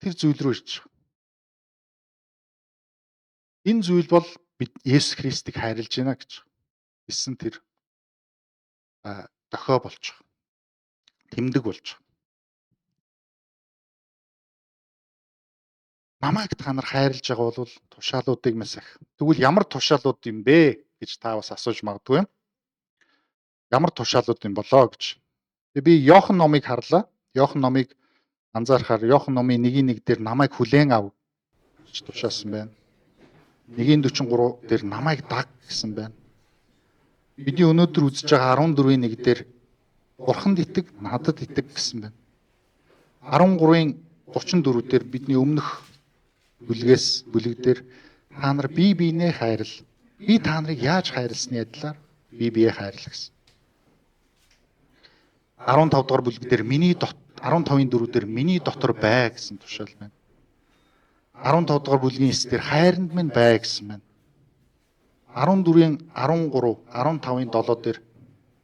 тэр зүйл рүү ирж байгаа. Энэ зүйл бол бид Есүс Христийг хайрлаж байна гэж хэлсэн тэр дохио болж байгаа. Тэмдэг болж байгаа. Намайг та нар хайрлаж байгаа бол тушаалуудыг минь сахих. Тэгвэл ямар тушаалууд юм бэ гэж та бас асууж магадгүй юм. Ямар тушаалууд юм болоо гэж. Тэгээ би Иохан номыг харлаа. Иохан номыг анзаарахаар Иохан номын 1:1 дээр намайг хүлээн ав гэж тушаасан байна. 1:43 дээр намайг даг гэсэн байна. Бидний өнөөдөр үзэж байгаа 14:1 дээр Бурханд итэг, надад итэг гэсэн байна. 13:34 дээр бидний өмнөх бүлэг дээр та нар бие биенээ хайрал. Би та нарыг яаж хайрласны адилаар бие биеэ хайрлаа гэсэн. 15 дугаар бүлэг дээр 15:4 дээр миний дотор бай гэсэн тушаал байна. 15 дугаар бүлгийн эсдэр хайранд минь бай гэсэн байна. 14-ийн 13, 15-ийн 7 дээр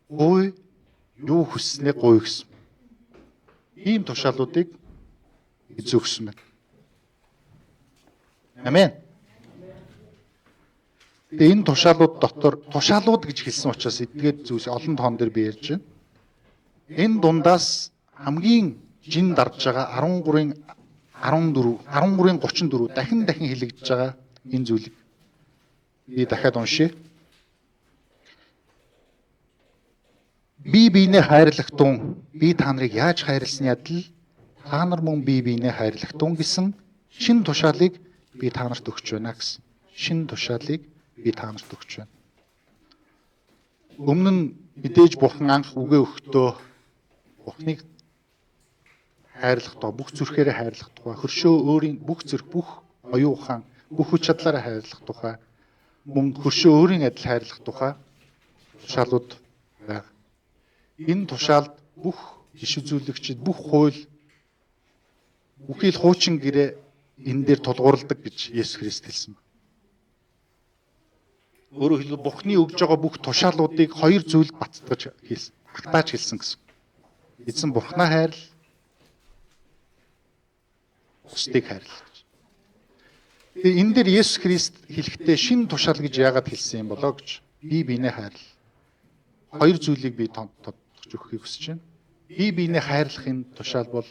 гуй юу хүснээ гуй гэсэн. Ийм тушаалуудыг эзөгсөн байна. Амен. Тэгээ энэ тушаалууд дотор тушаалууд гэж хэлсэн учраас эдгээр зүйлс олон тоон дээр би ярьж байна. Энэ дундаас хамгийн жин дарж байгаа 13:34 дахин хэлэгдэж байгаа энэ зүйлийг би дахиад уншия. Би биенээ хайрлах тун би та нарыг яаж хайрласны адил та нар мөн би биенээ хайрлах тун гэсэн шинэ тушаалыг би та нарт өгч байна гэсэн. Шинэ тушаалыг би та нарт өгч байна. Өмнө нь мэдээж Бурхан анх үгээ өгөхдөө Бурханыг хайрлах тухай, бүх зүрхээрээ хайрлах тухай, хөршөө өөрийн бүх зүрх, бүх оюун ухаан, бүх хүч чадлаараа хайрлах тухай, мөн хөршөө өөрийн адил хайрлах тухай тушаалууд байна. Энэ тушаалд бүх иш үзүүлэгчид, бүх хууль, бүхий л хуучин гэрээ энэ дээр тулгуурладаг гэж Есүс Христ хэлсэн байна. Өөрөөр хэлбэл Бурхны өгж байгаа бүх тушаалуудыг хоёр зүйлд баттгаж хэлсэн, багтааж хэлсэн гэсэн. Эзэн Бурхнаа хайрл, бусдыг хайрл гэж. Тэгээ энэ дээр Есүс Христ хэлэхдээ шинэ тушаал гэж яагаад хэлсэн юм болоо гэж. Би биенээ хайрл. хоёр зүйлийг би тодорхойлж өгөхийг хүсэж байна. Бие биенээ хайрлахын тушаал бол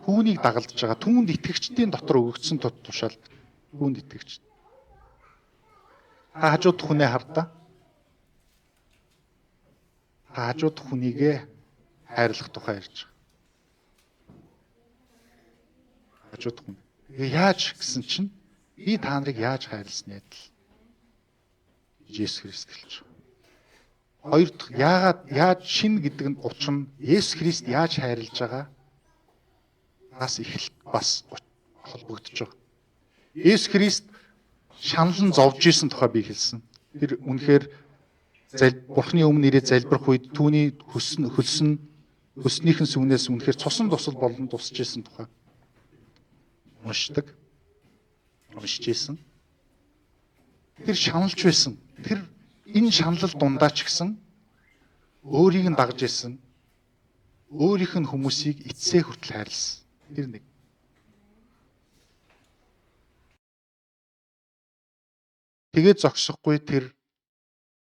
түүнийг дагалдж байгаа түүнд итгэгчдийн дотор өгөгдсөн тушаал. Түүнд итгэгч. Та хажууд хүнээ хардаа. Та хажууд хүнийгээ хайрлах тухай ярьж байгаа. Хажууд хүн. Тэгээ яаж гэсэн чинь би та нарыг яаж хайрласны адил Есүс Христ хэлж байгаа. Хоёр дахь яаж шин гэдэг нь учир нь Есүс Христ яаж хайрлаж байгаа бас холбогдож байгаа. Есүс Христ шаналн зовж исэн тухай би хэлсэн. Тэр үнэхээр Бурхны өмнө ирээд залбирх үед түүний хөснийхэн сүнээс үнэхээр цусан тусал болон тусч исэн тухай уншиж исэн. Тэр шаналж байсан. Тэр энэ шаналл дундаа ч гэсэн өөрийг нь дагж исэн. Өөрийнх нь хүмүүсийг эцсээ хүртэл хайрласан. Тэр нэг. Тэгээд зогсохгүй тэр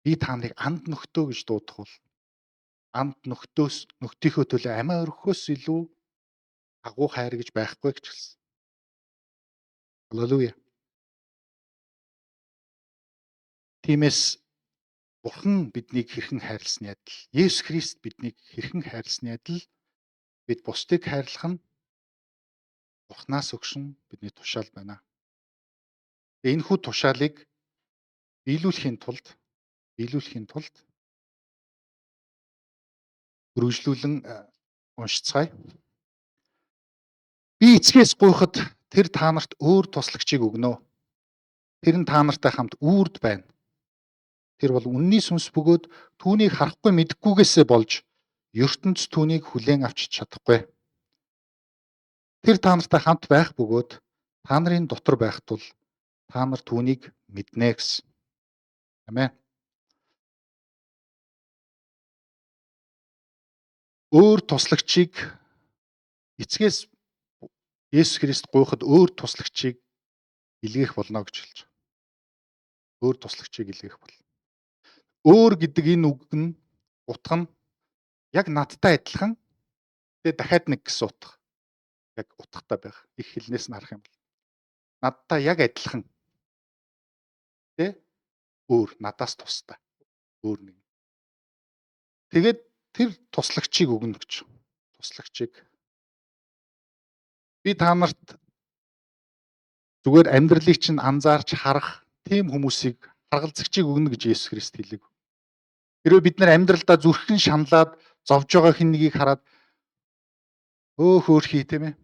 би та нарыг анд нөхдөө гэж дуудах бол анд нөхдийнхөө төлөө амиа өргөхөөс илүү агуу хайр гэж байхгүй гэж хэлсэн. Халелуя. Тиймээс Бурхан биднийг хэрхэн хайрласны адил, Есүс Христ биднийг хэрхэн хайрласны адил бид бусдыг хайрлах нь Бурханаас өгшин бидний тушаал байна. Энэхүү тушаалыг биелүүлэхийн тулд үргэлжлүүлэн уншицгаая. Би эцгээс гуйхад тэр та нарт өөр туслагчийг өгнө. Тэр нь та нартай хамт үрд байна. Тэр бол үнний сүнс бөгөөд түүнийг харахгүй мэдхгүйгээсээ болж ертөнц түүнийг хүлээн авч чадахгүй. Тэр та нартай хамт байх бөгөөд та нарын дотор байх тул та нар түүнийг мэднэ гэсэн. Амен. Өөр туслагчийг эцгээс Есүс Христ гуйхад өөр туслагчийг илгээх болно гэж хэлж байгаа. Өөр туслагчийг илгээх болно. Өөр гэдэг энэ үг нь утга нь яг надтай адилхан тэгээ дахиад нэг гэсэн утга. Яг утгатай байх. Их хэлнээс нь харах юм бол. Надтай яг адилхан. Тэ? Өөр надаас тустай. Өөр нэг. Тэгээд тэр туслагчийг өгнө гэж. Туслагчийг би та нарт зүгээр амьдралыг чинь анзаарч харах тийм хүмүүсийг харгалзагчийг өгнө гэж Есүс Христ хэлэв. Хэрвээ бид нар амьдралдаа зүрхэн шаналаад зовж байгаа хэн нэгийг хараад хөөхий тийм ээ.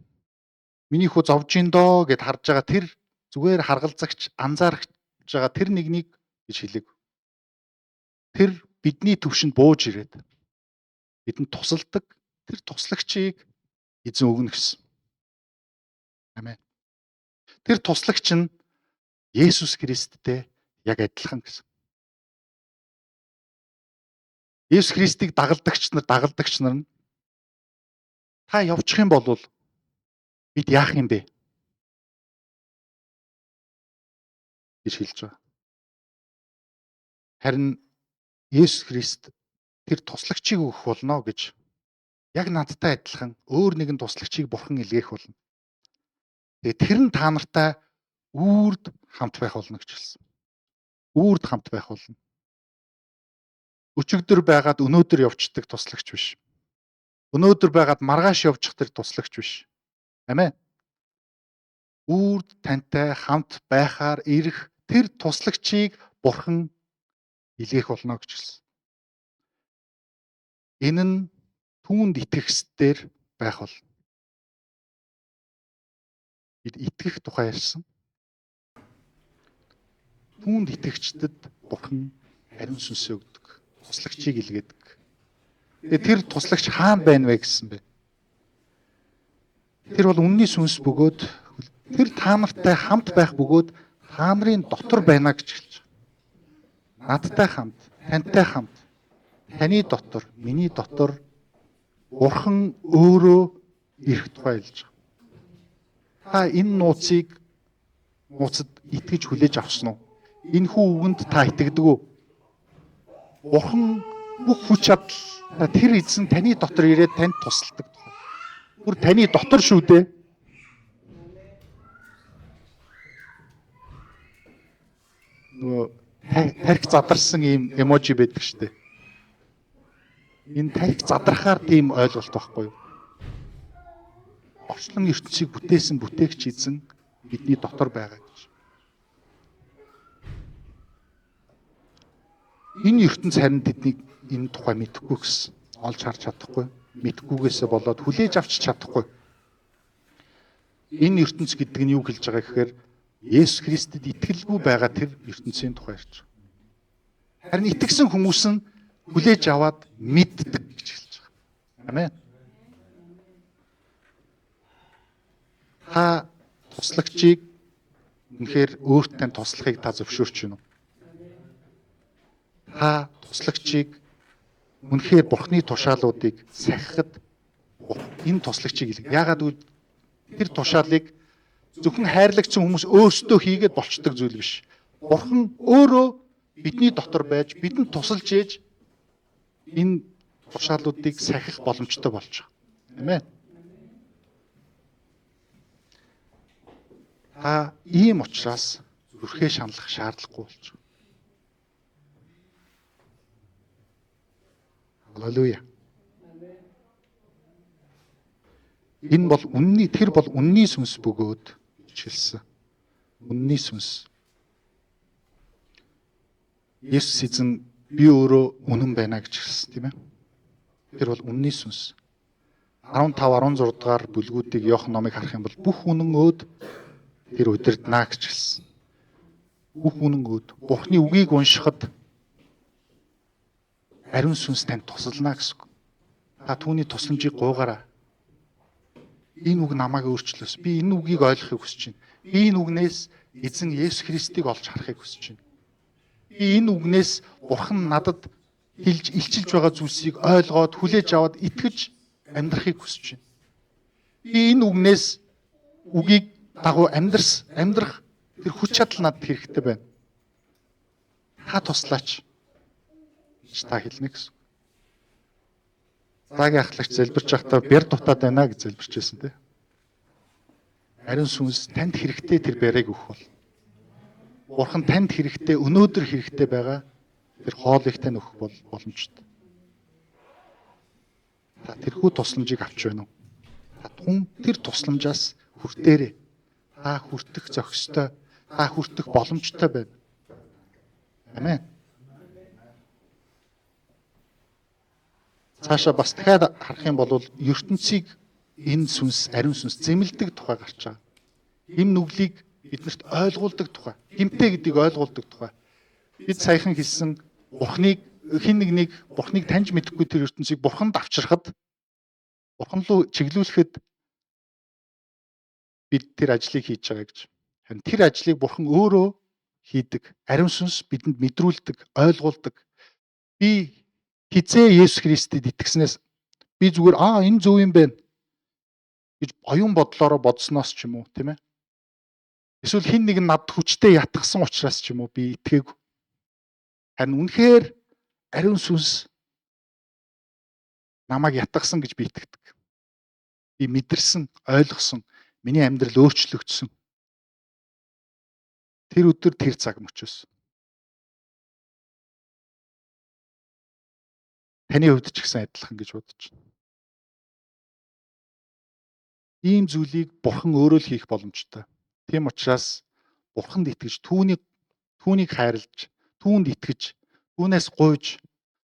Миний хүү зовж ин доо гэд харж байгаа тэр зүгээр харгалзагч анзаарч байгаа тэр нэгнийг гэж хэлэв. Тэр бидний төвшөнд бууж ирээд бидэнд тусалдаг тэр туслагчийг эзэн өгнө гэсэн. Амен. Тэр туслагч нь Есүс Христтэй яг адилхан гэсэн. Есүс Христийг дагалдагч нар нь та явчих юм бол бид яах юм бэ гэж хэлж байгаа. Харин Есүс Христ тэр туслагчийг өгөх болно гэж яг надтай адилхан өөр нэгэн туслагчийг Бурхан илгээх болно. Тэгээ тэр нь та нартай үрд хамт байх болно гэж хэлсэн. Үрд хамт байх болно. Өчигдөр байгаад өнөөдөр явцдаг туслагч биш. Өнөөдөр байгаад маргааш явчих тэр туслагч биш. Амен. Үрд тантай хамт байхаар ирэх тэр туслагчийг Бурхан илгээх болно гэж хэлсэн. Энэ нь түүнд итгэгчдээр байх бол. Бид итгэх тухай ярьсан. Түүнд итгэгчдэд Бурхан ариун сүнсээ өгдөг. Туслагчийг илгээдэг. Тэгээ тэр туслагч хаана байна вэ гэсэн бэ? Тэр бол үнний сүнс бөгөөд тэр та нартай хамт байх бөгөөд та нарын дотор байна гэж хэлж байгаа. Надтай хамт, тантай хамт, таны дотор, миний дотор Бурхан өөрөө ирэх тухай хэлж байгаа. Та энэ нууцад итгэж хүлээж авсан уу? Энэ хүү үгэнд та итгэдэг үү? Бурхан бүх хүч чадал тэр эзэн таны дотор ирээд танд тусалдаг тухай. Бүр таны дотор шүү дээ. Нөгөө тарих задарсан ийм эможи байдаг шүү дээ. Энэ тарих задрахаар тийм ойлголт байхгүй юу? Орчлон ертөнцийг бүтээсэн бүтээгч эзэн бидний дотор байгаа гэж. Энэ ертөнц харин тэднийг энэ тухай мэдэхгүй гэсэн. Олж харж чадахгүй. Мэдхгүйгээсээ болоод хүлээж авч чадахгүй. Энэ ертөнц гэдэг нь юу хэлж байгаа гэхээр Есүс Христэд итгэлгүй байгаа тэр ертөнцийн тухай ярьж байгаа. Харин итгэсэн хүмүүс нь хүлээж аваад мэддэг гэж хэлж байгаа. Амен. Та туслагчийг үнэхээр өөрт тань туслахыг та зөвшөөрч байна уу? Та туслагчийг үнэхээр Бурхны тушаалуудыг сахихад энэ туслагчийг яагаад гэвэл тэр тушаалыг зөвхөн хайрлагцсан хүмүүс өөрсдөө хийгээд болцдог зүйл биш. Бурхан өөрөө бидний дотор байж бидэнд тусалж ээж энэ тушаалуудыг сахих боломжтой болж байгаа. Амен. Та ийм учраас зүрхээ шаналлах шаардлагагүй болж байгаа. Халелуя. Энэ бол үнний сүнс бөгөөд гэж хэлсэн. Үнний сүнс. Есүс эзэн би өөрөө үнэн байна гэж хэлсэн, тийм ээ. Тэр бол үнний сүнс. 15 16 дугаар бүлгүүдийг Иохан номыг харах юм бол бүх үнэн өөд тэр удирднаа гэж хэлсэн. Бүх үнэн өөд Бурхны үгийг уншихад ариун сүнс танд тусална гэсэн. Та түүний тусламжийг гуйгаарай. Энэ үг намайг өөрчлөөс. Би энэ үгийг ойлгохыг хүсэж байна. Би энэ үгнээс эзэн Есүс Христийг олж харахыг хүсэж байна. Би энэ үгнээс Бурхан надад илчилж байгаа зүйлсийг ойлгоод хүлээж аваад итгэж амьдрахыг хүсэж байна. Би энэ үгийг дагуу амьдрах тэр хүч чадал надад хэрэгтэй байна. Та туслаач. Та хэлнэ гэсэн. Загийн ахлагч залбирч байхдаа бэр дутаад байна гэж залбирч байсан тийм. Ариун сүнс танд хэрэгтэй тэр бэрийг өгөх бол. Бурхан танд хэрэгтэй өнөөдөр хэрэгтэй байгаа тэр хоолыг тань өгөх боломжтой. Та тэрхүү тусламжийг авч байна уу? Та тэр тусламжаас хүртээрэй. Та хүртэх зохистой, та хүртэх боломжтой байна. Амен. Цаашаа бас дахиад харах юм бол ертөнцийг энэ сүнс, ариун сүнс зэмлдэг тухай гарч байгаа. Эм нүглийг биднэрт ойлгуулдаг тухай, гимтэй гэдгийг ойлгуулдаг тухай. Бид саяхан хэлсэн Бурхныг Бурхныг таньж мэдэхгүй тэр ертөнцийг Бурханд авчрахад, Бурхан руу чиглүүлэхэд бид тэр ажлыг хийж байгаа гэж. Харин тэр ажлыг Бурхан өөрөө хийдэг. Ариун сүнс бидэнд мэдрүүлдэг, ойлгуулдаг. Би хизээ Есүс Христэд итгэснээс би зүгээр энэ зөв юм байна гэж оюун бодлороо бодсноос ч юм уу, тийм ээ. Эсвэл хэн нэг нь над хүчтэй ятгсан учраас ч юм уу би итгээгүй. Харин үнэхээр ариун сүнс намайг ятгсан гэж би итгэдэг. Би мэдэрсэн, ойлгосон, миний амьдрал өөрчлөгдсөн. Тэр өдөр тэр цаг мөчөөс. Таны хувьд ч гэсэн адилхан гэж бодож байна. Ийм зүйлийг Бурхан өөрөө л хийх боломжтой. Тийм учраас Бурханд итгэж, түүнийг хайрлаж, түүнд итгэж, түүнээс гуйж,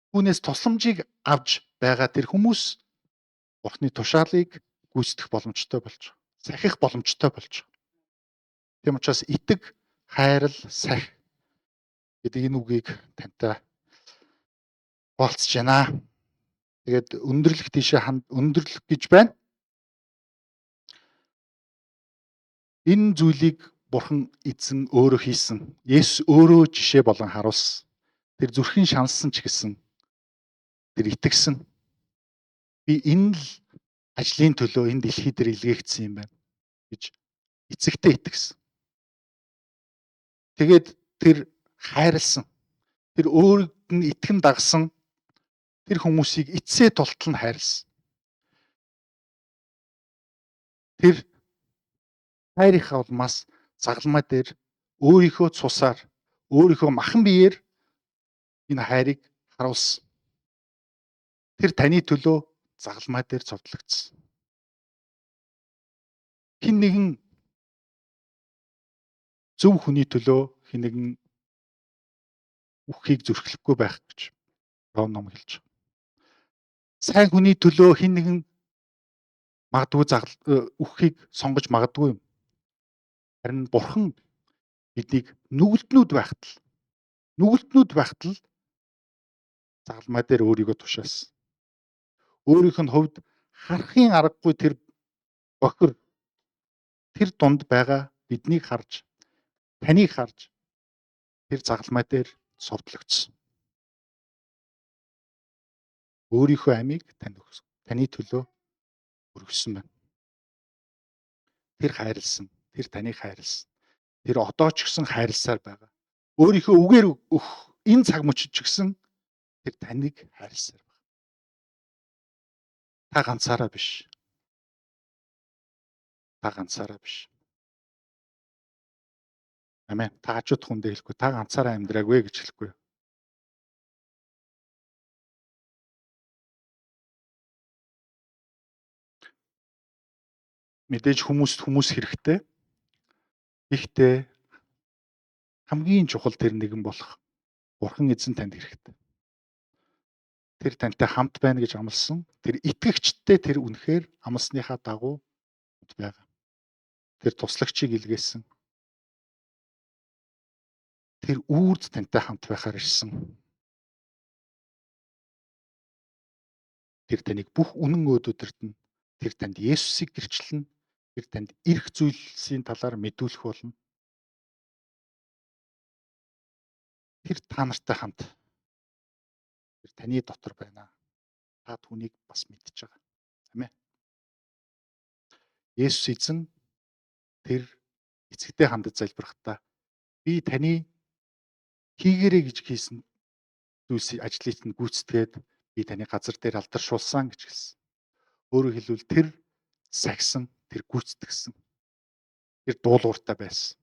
түүнээс тусламжийг авч байгаа тэр хүмүүс Бурханы тушаалыг гүйцэтгэх боломжтой болж байгаа. Сахих боломжтой болж байгаа. Тийм учраас итэг, хайрал, сахи гэдэг энэ үгийг тантай болцож байна. Тэгээд өндөрлөх гэж байна. Энэ зүйлийг Бурхан эзэн өөрөө хийсэн. Есүс өөрөө жишээ болон харуулсан. Тэр зүрхийн шаналсан ч гэсэн тэр итгэсэн. Би энэ л ажлын төлөө энэ дэлхий дээр илгээгдсэн юм байна гэж эцэгтэй итгэсэн. Тэгээд тэр хайрлсан. Тэр өөрөд нь итгэн дагсан тэр хүмүүсийг эцсээ тултал нь хайрлсан. Тэр хайрынхаа улмаас загалмай дээр өөрийнхөө цусаар, өөрийнхөө махан биеэр энэ хайрыг харуулсан. Тэр таны төлөө загалмай дээр цовдлогдсон. Хэн нэгэн зөв хүний төлөө хэн нэгэн үххийг зүрхлэхгүй байх гэж Ром ном хэлж байгаа. Сайн хүний төлөө хэн нэгэн магадгүй үххийг сонгож магадгүй юм. Харин Бурхан биднийг нүгэлтнүүд байхтал загалмай дээр өөрийгөө тушаасан. Өөрийнх нь хувьд харахын аргагүй тэр бохир тэр дунд байгаа биднийг харж, таныг харж тэр загалмай дээр цовдлогдсон. Өөрийнхөө амийг таны төлөө өргөсөн байна. Тэр хайрлсан, тэр таныг хайрлсан. Тэр одоо ч гэсэн хайрласаар байгаа. Өөрийнхөө үгээр энэ цаг мөчид ч гэсэн тэр таныг хайрласаар байна. Та ганцаараа биш. Амен. Та хажууд хүндээ хэлэхгүй, та ганцаараа амьдраагүй гэж хэлэхгүй. Мэдээж хүмүүс хэрэгтэй. Гэхдээ хамгийн чухал тэр нэгэн болох Бурхан эзэн танд хэрэгтэй. Тэр тантай хамт байна гэж амласан. Тэр итгэгчдтэй тэр үнэхээр амласныхаа дагуу байгаа. Тэр туслагчийг илгээсэн. Тэр үрд тантай хамт байхаар ирсэн. Тэр таныг бүх үнэн өөдөөдөрт нь тэр танд Есүсийг гэрчлэн тэр танд эрх зүйлсийн талаар мэдүүлэх болно. Тэр та нартай хамт тэр таны дотор байна. Та түүнийг бас мэдж байгаа. Амин. Есүс эзэн тэр эцэгтэй хандаж залбирахдаа би таны хийгээрэй гэж хийсэн зүйлсийг ажлыг нь гүйцэтгээд би таны газар дээр алдаршуулсан гэж хэлсэн. Өөрөөр хэлбэл тэр сахисан, тэр гүйцэтгсэн. Тэр дуулууртай байсан.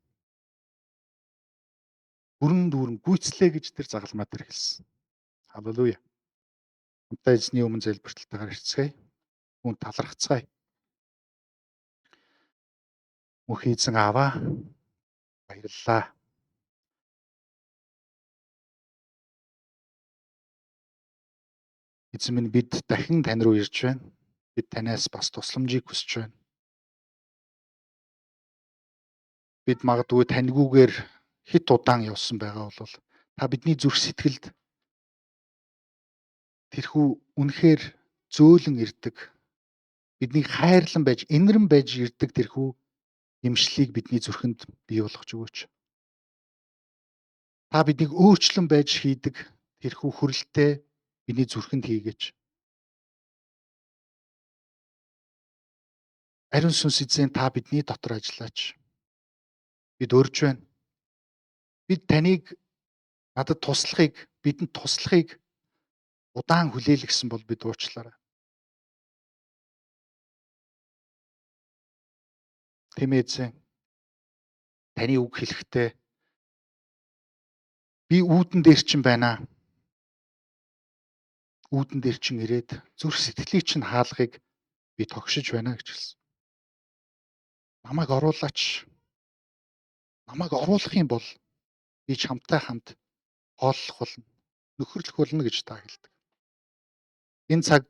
Бүрэн дүүрэн гүйцлээ гэж тэр загалмай дээр хэлсэн. Халелуя. Хамтдаа эзний өмнө залбирталтайгаар ирцгээе. Хүн талархацгаая. Мөнхийн эзэн Аава баярлалаа. Эзэн минь бид дахин тань руу ирж байна. Бид танаас бас тусламжийг хүсэж байна. Бид магадгүй таньгүйгээр хит удаан явсан байгаа бол та бидний зүрх сэтгэлд тэрхүү үнэхээр зөөлөн ирдэг. Бидний хайрлан байж, инэрэн байж ирдэг тэрхүү эмшлийг бидний зүрхэнд бий болгож өгөөч. Та биднийг өөрчлөн байж хийдэг тэрхүү хүрэлтээ бидний зүрхэнд хийгээч. Ариун сүнс эзэн та бидний дотор ажиллаач. Бид урьж байна. Бид таныг надад туслахыг, бидэнд туслахыг удаан хүлээлгэсэн бол бид уучлаарай. Тэмээзэн таны үг хэлэхдээ би үүдэн дээр чинь байна. Үүдэн дээр чинь ирээд зүрх сэтгэлийг чинь хаалгыг би тогшиж байна гэж хэлсэн. Намайг оруулаач. Намайг оруулах юм бол би чамтай хамт хооллох болно. Нөхөрлөх болно гэж та хэлдэг. Энэ цаг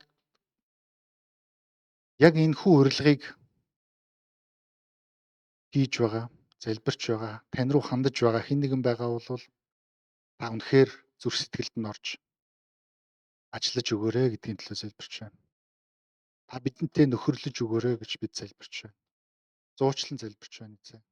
яг энэ хүү урилгыг хийж байгаа, залбирч байгаа, тань руу хандаж байгаа хэн нэгэн байгаа бол та үнэхээр зүрх сэтгэлд нь орж ажиллаж өгөөрэй гэдгийн төлөө залбирч байна. Та бидэнтэй нөхөрлөж өгөөрэй гэж бид залбирч байна. Зуучлан залбирч байна эзэн.